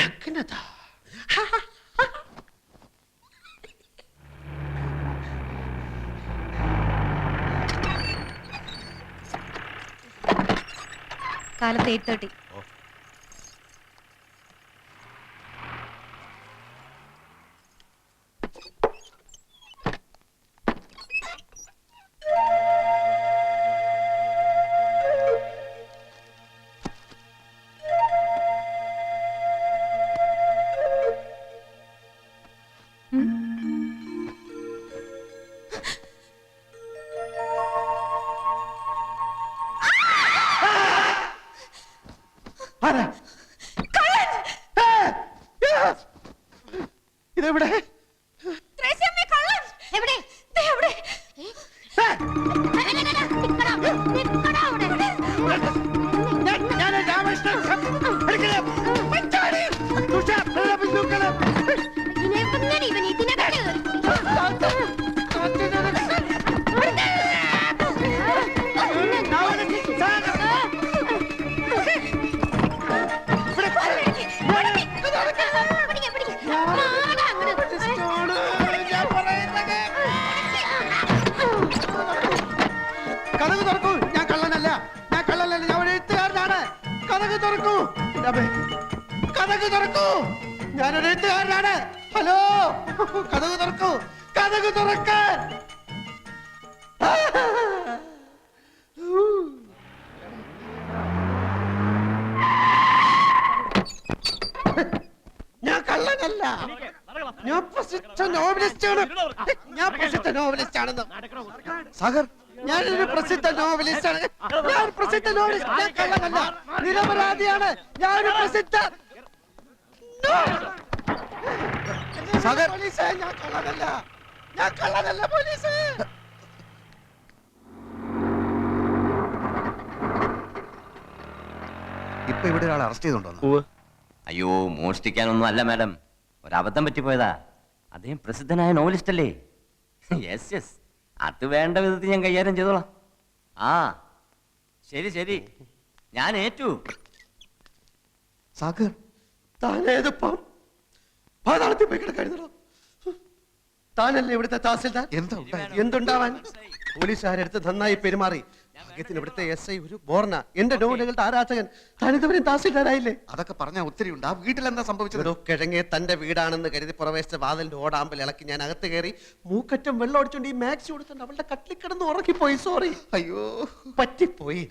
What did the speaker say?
നഗ്നത. കാലത്ത് 8:30. ഇതെവിടെ? കഥക് തുറക്കൂ. ഞാൻ കള്ളനല്ല, ഞാൻ കള്ളനല്ല, ഞാൻ ഒരു എഴുത്തുകാരനാണ്. കഥക് തുറക്കൂ. കഥക് തുറക്കൂ. ഞാനൊരു എഴുത്തുകാരനാണ്. ഹലോ, കഥക് തുറക്കൂ. കഥക് തുറക്കാൻ. ഞാൻ കള്ളനല്ല, ഞാൻ പ്രസിദ്ധ നോവലിസ്റ്റാണ്. ഞാൻ പ്രസിദ്ധ നോവലിസ്റ്റ് ആണെന്ന്. സാഗർ, ഞാനൊരു പ്രസിദ്ധ നോവലിസ്റ്റാണ്. ഞാൻ പ്രസിദ്ധ നോവലിസ്റ്റ്. ഞാൻ കള്ളനല്ല, നിരപരാധിയാണ്. ഞാനൊരു പ്രസിദ്ധ സാഗർ, പോലീസേ, ഞാൻ കള്ളനല്ല, ഞാൻ കള്ളനല്ല, പോലീസേ. ഇപ്പൊ ഇവിടെ ഒരാൾ അറസ്റ്റ് ചെയ്തോണ്ടോ? അയ്യോ, മോഷ്ടിക്കാനൊന്നും അല്ല മാഡം, ഒരബദ്ധം പറ്റിപ്പോയതാ. അദ്ദേഹം പ്രസിദ്ധനായ നോവലിസ്റ്റ് അല്ലേ? യെസ് യെസ്, അത് വേണ്ട വിധത്തിൽ ഞാൻ കൈകാര്യം ചെയ്തോളാം. ആ ശരി ശരി, ഞാൻ ഏറ്റു. സാഗർ, താനേതപ്പം പാതാളത്തിൽ പോയി കിടക്കായിരുന്നോ? താനല്ലേ ഇവിടുത്തെ തഹസിൽദാർ? എന്തുണ്ടാവാൻ? പോലീസുകാരെടുത്ത് നന്നായി പെരുമാറി. ഭാഗ്യത്തിന് ഇവിടുത്തെ SI ഒരു ബോർണ, എന്റെ നോവലുകളുടെ ആരാധകൻ. താനിതുവരെ തഹസിൽദാരായില്ലേ? അതൊക്കെ പറഞ്ഞാൽ ഒത്തിരി ഉണ്ട്. ആ വീട്ടിലെന്താ സംഭവിച്ചത്? കിഴങ്ങെ തന്റെ വീടാണെന്ന് കരുതി പുറവേശ വാതിലിന്റെ ഓടാമ്പൽ ഇളക്കി ഞാൻ അകത്ത് കയറി മൂക്കറ്റം വെള്ളം അടിച്ചോണ്ട് ഈ മാക്സി കൊടുത്തിട്ട് അവളുടെ കട്ടിൽ കിടന്ന് ഉറക്കിപ്പോയി. സോറി, അയ്യോ, പറ്റിപ്പോയി.